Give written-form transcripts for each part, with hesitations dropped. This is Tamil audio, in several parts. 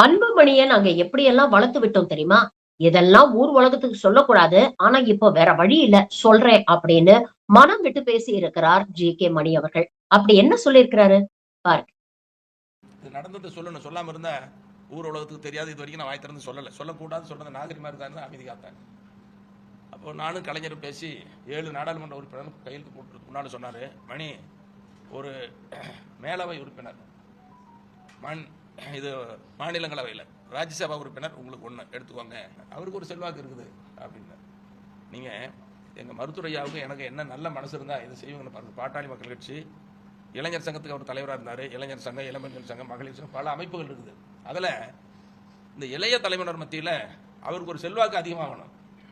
அன்புமணிய நாங்க எப்படியெல்லாம் வளர்த்து விட்டோம் தெரியுமா? இதெல்லாம் ஊர் உலகத்துக்கு சொல்லக்கூடாது. ஆனா இப்போ வேற வழி இல்ல. சொல்றேன் அப்படின்னு மனம் விட்டு பேசி இருக்கிறார் ஜி.கே. மணி அவர்கள். அப்படி என்ன சொல்லியிருக்கிறாரு? பாருங்க. இது நடந்தது சொல்லணும். சொல்லாம இருந்தா ஊர் உலகத்துக்கு தெரியாது. இது வரைக்கும் நான் வாய் திறந்து சொல்லல. சொல்லக்கூடாது சொல்றது நாகரிகமா இருந்தாருன்னு அமைதி காத்தேன். அப்போ நானும் கலைஞரும் பேசி 7 நாடாளுமன்ற உறுப்பினர் கையெழுத்து போட்டு முன்னாடி சொன்னாரு, மணி ஒரு மேலவை உறுப்பினர் இது மாநிலங்களவையில் ராஜ்யசபா உறுப்பினர் உங்களுக்கு ஒன்று எடுத்துக்கோங்க, அவருக்கு ஒரு செல்வாக்கு இருக்குது அப்படின்னு. நீங்கள் எங்கள் மருத்துவரையாவுக்கு எனக்கு என்ன நல்ல மனசு இருந்தால் இதை செய்வீங்கன்னு பாருங்கள். பாட்டாளி மக்கள் கட்சி இளைஞர் சங்கத்துக்கு அவர் தலைவராக இருந்தார். இளைஞர் சங்கம், இளம்பெண்கள் சங்கம், மகளிர் சங்கம், பல அமைப்புகள் இருக்குது. அதில் இந்த இளைய தலைமுறை மத்தியில் அவருக்கு ஒரு செல்வாக்கு அதிகமாகணும்.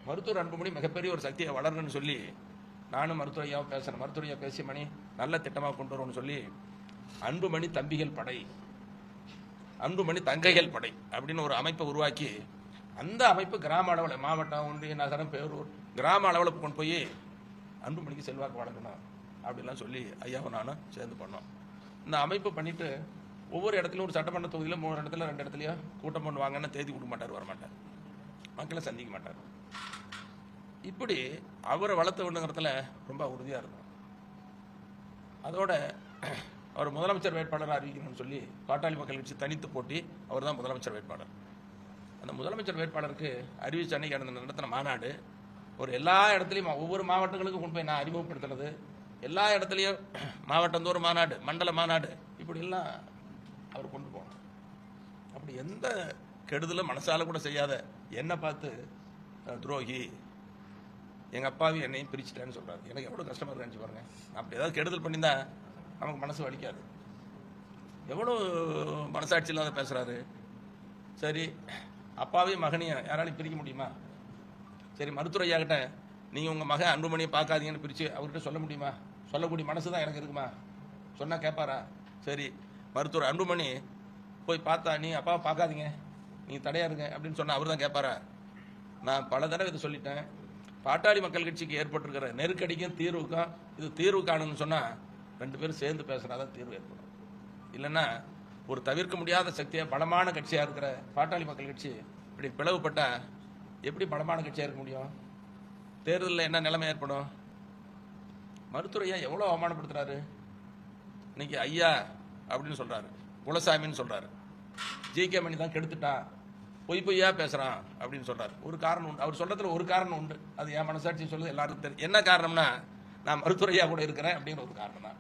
மருத்துவர் அன்புமணி மிகப்பெரிய ஒரு சக்தியை வளரணும்னு சொல்லி நானும் மருத்துவரையாவும் பேசுகிறேன். மருத்துவரையா பேசி மணி நல்ல திட்டமாக கொண்டு வரும்னு சொல்லி அன்புமணி தம்பிகள் படை, அன்புமணி தங்கைகள் படை அப்படின்னு ஒரு அமைப்பை உருவாக்கி, அந்த அமைப்பு கிராம அளவில், மாவட்டம், ஒன்றிய, நகரம், பேரூர், கிராம அளவில் கொண்டு போய் அன்புமணிக்கு செல்வாக்கு வழங்கணும் அப்படிலாம் சொல்லி ஐயாவும் நானும் சேர்ந்து பண்ணோம். இந்த அமைப்பு பண்ணிட்டு ஒவ்வொரு இடத்துலையும் ஒரு சட்டமன்ற தொகுதியில் 3 இடத்துல 2 இடத்துலையோ கூட்டம் பண்ணுவாங்கன்னு தேதி கொடுக்க மாட்டார், வரமாட்டார், மக்களை சந்திக்க மாட்டார். இப்படி அவரை வளர்த்த வேண்டுங்கிறதுல ரொம்ப உறுதியாக இருக்கும். அதோட அவர் முதலமைச்சர் வேட்பாளராக அறிவிக்கணும்னு சொல்லி பாட்டாளி மக்கள் கட்சி தனித்து போட்டி, அவர் தான் முதலமைச்சர் வேட்பாளர். அந்த முதலமைச்சர் வேட்பாளருக்கு அறிவிச்ச அன்னைக்கு நடத்தின மாநாடு, ஒரு எல்லா இடத்துலையும் ஒவ்வொரு மாவட்டங்களுக்கும் கொண்டு போய் நான் அறிமுகப்படுத்துறது, எல்லா இடத்துலையும் மாவட்டந்தோறும் மாநாடு, மண்டல மாநாடு, இப்படி எல்லாம் அவர் கொண்டு போகணும். அப்படி எந்த கெடுதலும் மனசால கூட செய்யாத என்னை பார்த்து துரோகி, எங்கள் அப்பாவி என்னையும் பிரிச்சுட்டேன்னு சொல்கிறார். எனக்கு எவ்வளோ கஷ்டமாக இருந்துச்சு பாருங்க. அப்படி ஏதாவது கெடுதல் பண்ணியிருந்தா நமக்கு மனசு வலிக்காது. எவ்வளோ மனசாட்சி இல்லாத பேசுகிறாரு. சரி, அப்பாவையும் மகனையும் யாராலையும் பிரிக்க முடியுமா? சரி, மருத்துவர் ஐயா கிட்ட நீங்கள் உங்கள் மகன் அன்புமணியை பார்க்காதீங்கன்னு பிரித்து அவர்கிட்ட சொல்ல முடியுமா? சொல்லக்கூடிய மனசு தான் எனக்கு இருக்குமா? சொன்னால் கேட்பாரா? சரி, மருத்துவர் அன்புமணி போய் பார்த்தா நீ அப்பாவை பார்க்காதீங்க, நீங்கள் தடையா இருங்க அப்படின்னு சொன்னால் அவர் தான் கேட்பாரா? நான் பல தடவை இதை சொல்லிட்டேன். பாட்டாளி மக்கள் கட்சிக்கு ஏற்பட்டிருக்கிற நெருக்கடிக்கும் தீர்வுக்கும் இது தீர்வு காணுன்னு சொன்னால் 2 பேரும் சேர்ந்து பேசுனாதான் தீர்வு ஏற்படும். இல்லைன்னா ஒரு தவிர்க்க முடியாத சக்தியாக பலமான கட்சியாக இருக்கிற பாட்டாளி மக்கள் கட்சி இப்படி பிளவுபட்டா எப்படி பலமான கட்சியாக இருக்க முடியும்? தேர்தலில் என்ன நிலைமை ஏற்படும்? மருத்துவரையா எவ்வளோ அவமானப்படுத்துறாரு. இன்னைக்கு ஐயா அப்படின்னு சொல்றாரு, குலசாமின்னு சொல்றாரு, ஜி.கே. மணி தான் கெடுத்துட்டான், பொய்யா பேசுறான் அப்படின்னு சொல்றாரு. ஒரு காரணம் உண்டு, அவர் சொல்றதுல ஒரு காரணம் உண்டு, அது என் மனசாட்சி சொல்லுது, எல்லாருக்கும் தெரியும். என்ன காரணம்னா நான் மருத்துவரையா கூட இருக்கிறேன் அப்படிங்கிற ஒரு காரணம் தான்.